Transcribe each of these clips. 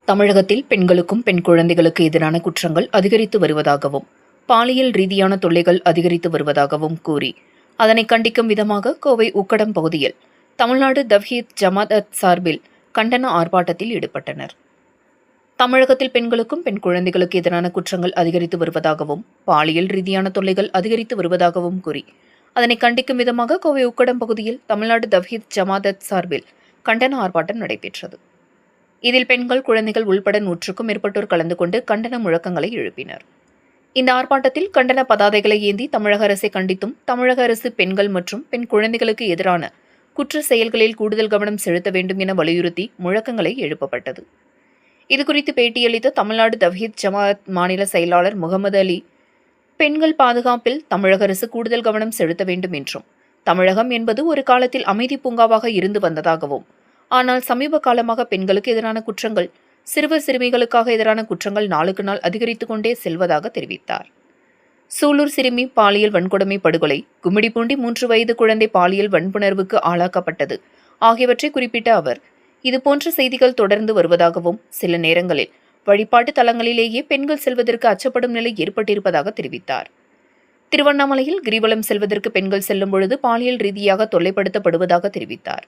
தமிழகத்தில் பெண்களுக்கும் பெண் குழந்தைகளுக்கு எதிரான குற்றங்கள் அதிகரித்து வருவதாகவும் பாலியல் ரீதியான தொல்லைகள் அதிகரித்து வருவதாகவும் கூறி அதனை கண்டிக்கும் விதமாக கோவை உக்கடம் பகுதியில் தமிழ்நாடு தவ்ஹீத் ஜமாத் சார்பில் கண்டன ஆர்ப்பாட்டத்தில் ஈடுபட்டனர். தமிழகத்தில் பெண்களுக்கும் பெண் குழந்தைகளுக்கு எதிரான குற்றங்கள் அதிகரித்து வருவதாகவும் பாலியல் ரீதியான தொல்லைகள் அதிகரித்து வருவதாகவும் கூறி அதனை கண்டிக்கும் விதமாக கோவை உக்கடம் பகுதியில் தமிழ்நாடு தவ்ஹீத் ஜமாத் சார்பில் கண்டன ஆர்ப்பாட்டம் நடைபெற்றது. இதில் பெண்கள், குழந்தைகள் உள்பட 100க்கும் மேற்பட்டோர் கலந்து கொண்டு கண்டன முழக்கங்களை எழுப்பினர். இந்த ஆர்ப்பாட்டத்தில் கண்டன பதாதைகளை ஏந்தி தமிழக அரசை கண்டித்தும் தமிழக அரசு பெண்கள் மற்றும் பெண் குழந்தைகளுக்கு எதிரான குற்ற செயல்களில் கூடுதல் கவனம் செலுத்த வேண்டும் என வலியுறுத்தி முழக்கங்களை எழுப்பப்பட்டது. இதுகுறித்து பேட்டியளித்த தமிழ்நாடு தவ்ஹீத் ஜமாத் மாநில செயலாளர் முகமது அலி, பெண்கள் பாதுகாப்பில் தமிழக அரசு கூடுதல் கவனம் செலுத்த வேண்டும் என்றும், தமிழகம் என்பது ஒரு காலத்தில் அமைதி பூங்காவாக இருந்து வந்ததாகவும், ஆனால் சமீப காலமாக பெண்களுக்கு எதிரான குற்றங்கள், சிறுவர் சிறுமிகளுக்காக எதிரான குற்றங்கள் நாளுக்கு நாள் அதிகரித்துக் கொண்டே செல்வதாக தெரிவித்தார். சூலூர் சிறுமி பாலியல் வன்கொடுமை படுகொலை, கும்மிடிப்பூண்டி 3 வயது குழந்தை பாலியல் வன்புணர்வுக்கு ஆளாக்கப்பட்டது ஆகியவற்றை குறிப்பிட்ட அவர், இதுபோன்ற செய்திகள் தொடர்ந்து வருவதாகவும், சில நேரங்களில் வழிபாட்டு தலங்களிலேயே பெண்கள் செல்வதற்கு அச்சப்படும் நிலை ஏற்பட்டிருப்பதாக தெரிவித்தார். திருவண்ணாமலையில் கிரிவலம் செல்வதற்கு பெண்கள் செல்லும் பொழுது பாலியல் ரீதியாக தொல்லைப்படுத்தப்படுவதாக தெரிவித்தார்.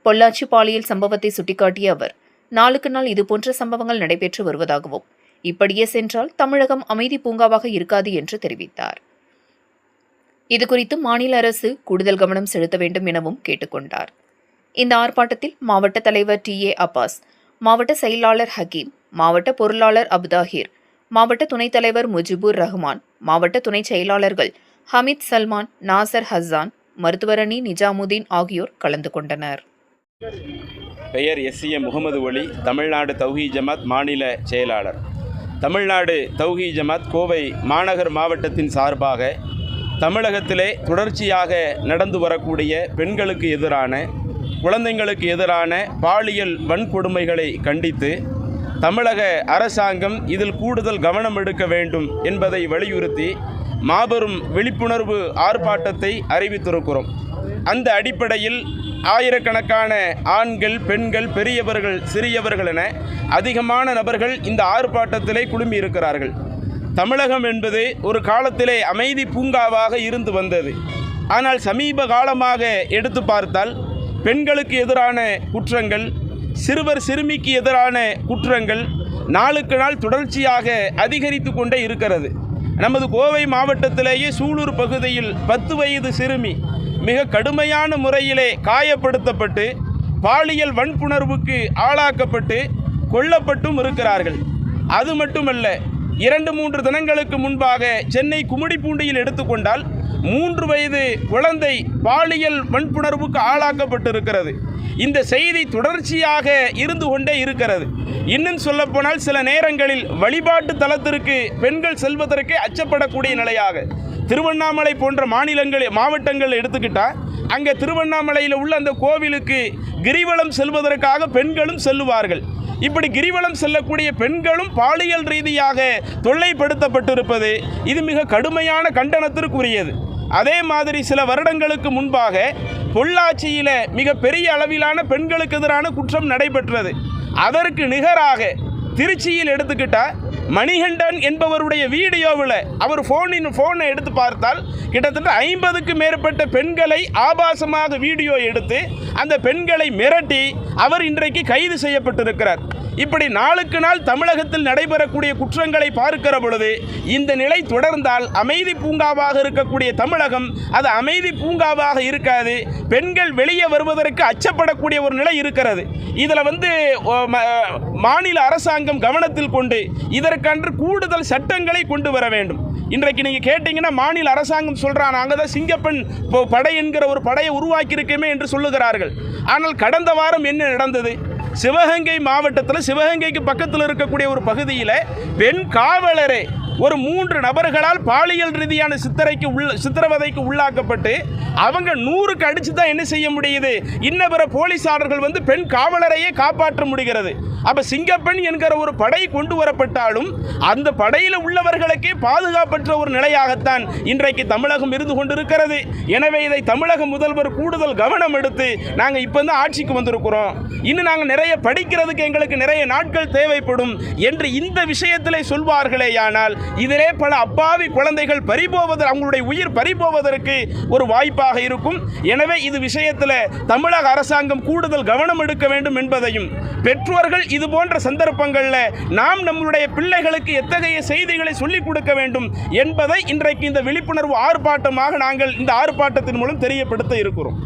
பொள்ளாச்சி பாலியல் சம்பவத்தை சுட்டிக்காட்டிய அவர், நாளுக்கு நாள் இதுபோன்ற சம்பவங்கள் நடைபெற்று வருவதாகவும், இப்படியே சென்றால் தமிழகம் அமைதி பூங்காவாக இருக்காது என்று தெரிவித்தார். இதுகுறித்து மாநில அரசு கூடுதல் கவனம் செலுத்த வேண்டும் எனவும் கேட்டுக்கொண்டார். இந்த ஆர்ப்பாட்டத்தில் மாவட்ட தலைவர் TA அப்பாஸ், மாவட்ட செயலாளர் ஹக்கீம், மாவட்ட பொருளாளர் அப்தாஹிர், மாவட்ட துணைத் தலைவர் முஜிபுர் ரஹ்மான், மாவட்ட துணை செயலாளர்கள் ஹமீத் சல்மான், நாசர் ஹசான், மருத்துவரணி நிஜாமுதீன் ஆகியோர் கலந்து கொண்டனர். பெயர் SCM முகமது ஒலி, தமிழ்நாடு தவ்ஹீத் ஜமாத் மாநில செயலாளர். தமிழ்நாடு தவ்ஹீத் ஜமாத் கோவை மாநகர் மாவட்டத்தின் சார்பாக தமிழகத்திலே தொடர்ச்சியாக நடந்து வரக்கூடிய பெண்களுக்கு எதிரான, குழந்தைங்களுக்கு எதிரான பாலியல் வன்கொடுமைகளை கண்டித்து தமிழக அரசாங்கம் இதில் கூடுதல் கவனம் எடுக்க வேண்டும் என்பதை வலியுறுத்தி மாபெரும் விழிப்புணர்வு ஆர்ப்பாட்டத்தை அறிவித்திருக்கிறோம். அந்த அடிப்படையில் ஆயிரக்கணக்கான ஆண்கள், பெண்கள், பெரியவர்கள், சிறியவர்கள் என அதிகமான நபர்கள் இந்த ஆர்ப்பாட்டத்திலே குழுமி இருக்கிறார்கள். தமிழகம் என்பது ஒரு காலத்திலே அமைதி பூங்காவாக இருந்து வந்தது. ஆனால் சமீப காலமாக எடுத்து பார்த்தால் பெண்களுக்கு எதிரான குற்றங்கள், சிறுவர் சிறுமிக்கு எதிரான குற்றங்கள் நாளுக்கு நாள் தொடர்ச்சியாக அதிகரித்து கொண்டே இருக்கிறது. நமது கோவை மாவட்டத்திலேயே சூலூர் பகுதியில் 10 வயது சிறுமி மிக கடுமையான முறையிலே காயப்படுத்தப்பட்டு பாலியல் வன்புணர்வுக்கு ஆளாக்கப்பட்டு கொல்லப்பட்டும் இருக்கிறார்கள். அது மட்டுமல்ல, 2-3 தினங்களுக்கு முன்பாக சென்னை கும்மிடிப்பூண்டியில் எடுத்துக்கொண்டால் 3 வயது குழந்தை பாலியல் வன்புணர்வுக்கு ஆளாக்கப்பட்டிருக்கிறது. இந்த செய்தி தொடர்ச்சியாக இருந்து கொண்டே இருக்கிறது. இன்னும் சொல்லப்போனால் சில நேரங்களில் வழிபாட்டு தலத்திற்கு பெண்கள் செல்வதற்கே அச்சப்படக்கூடிய நிலையாக, திருவண்ணாமலை போன்ற மாவட்டங்கள் எடுத்துக்கிட்டால் அங்கே திருவண்ணாமலையில் உள்ள அந்த கோவிலுக்கு கிரிவலம் செல்வதற்காக பெண்களும் செல்லுவார்கள். இப்படி கிரிவலம் செல்லக்கூடிய பெண்களும் பாலியல் ரீதியாக தொல்லைப்படுத்தப்பட்டிருப்பது இது மிக கடுமையான கண்டனத்திற்குரியது. அதே மாதிரி சில வருடங்களுக்கு முன்பாக பொள்ளாச்சியில் மிக பெரிய அளவிலான பெண்களுக்கு எதிரான குற்றம் நடைபெற்றது. அதற்கு நிகராக திருச்சியில் எடுத்துக்கிட்டால் மணிகண்டன் என்பவருடைய வீடியோவில் அவர் ஃபோனை எடுத்து பார்த்தால் கிட்டத்தட்ட 50க்கும் மேற்பட்ட பெண்களை ஆபாசமாக வீடியோ எடுத்து அந்த பெண்களை மிரட்டி அவர் இன்றைக்கு கைது செய்யப்பட்டிருக்கிறார். இப்படி நாளுக்கு நாள் தமிழகத்தில் நடைபெறக்கூடிய குற்றங்களை பார்க்கிற பொழுது இந்த நிலை தொடர்ந்தால் அமைதி பூங்காவாக இருக்கக்கூடிய தமிழகம் அது அமைதி பூங்காவாக இருக்காது. பெண்கள் வெளியே வருவதற்கு அச்சப்படக்கூடிய ஒரு நிலை இருக்கிறது. இதில் மாநில அரசாங்கம் கவனத்தில் கொண்டு இதற்கென்று கூடுதல் சட்டங்களை கொண்டு வர வேண்டும். இன்றைக்கு நீங்கள் கேட்டிங்கன்னா மாநில அரசாங்கம் சொல்கிறான், நாங்கள் தான் சிங்கப்பெண் படை என்கிற ஒரு படையை உருவாக்கியிருக்கோமே என்று சொல்லுகிறார்கள். ஆனால் கடந்த வாரம் என்ன நடந்தது? சிவகங்கை மாவட்டத்தில், சிவகங்கைக்கு பக்கத்தில் இருக்கக்கூடிய ஒரு பகுதியில் பெண் காவலரை ஒரு 3 நபர்களால் பாலியல் ரீதியான சித்திரவதைக்கு உள்ளாக்கப்பட்டு அவங்க 100க்கு அடிச்சு தான் என்ன செய்ய முடியுது, இன்னபிற போலீசாளர்கள் வந்து பெண் காவலரையே காப்பாற்ற முடிகிறது. அப்ப சிங்கப்பெண் என்கிற ஒரு படை கொண்டு வரப்பட்டாலும் அந்த படையில் உள்ளவர்களுக்கே பாதுகாப்பற்ற ஒரு நிலையாகத்தான் இன்றைக்கு தமிழகம் இருந்து கொண்டிருக்கிறது. எனவே இதை தமிழக முதல்வர் கூடுதல் கவனம் எடுத்து, நாங்கள் இப்போ தான் ஆட்சிக்கு வந்திருக்கிறோம், இன்னும் நாங்கள் நிறைய படிக்கிறதுக்கு எங்களுக்கு நிறைய நாட்கள் தேவைப்படும் என்று இந்த விஷயத்திலே சொல்வார்களேயானால் இதிலே பல அப்பாவி குழந்தைகள் பறிபோவதற்கு, அவங்களுடைய உயிர் பறிபோவதற்கு ஒரு வாய்ப்பாக இருக்கும். எனவே இது விஷயத்தில் தமிழக அரசாங்கம் கூடுதல் கவனம் எடுக்க வேண்டும் என்பதையும், பெற்றோர்கள் இது போன்ற சந்தர்ப்பங்களில் நாம் நம்முடைய பிள்ளைகளுக்கு எத்தகைய செய்திகளை சொல்லிக் கொடுக்க வேண்டும் என்பதை இன்றைக்கு இந்த விழிப்புணர்வு ஆர்ப்பாட்டமாக நாங்கள் இந்த ஆர்ப்பாட்டத்தின் மூலம் தெரியப்படுத்த இருக்கிறோம்.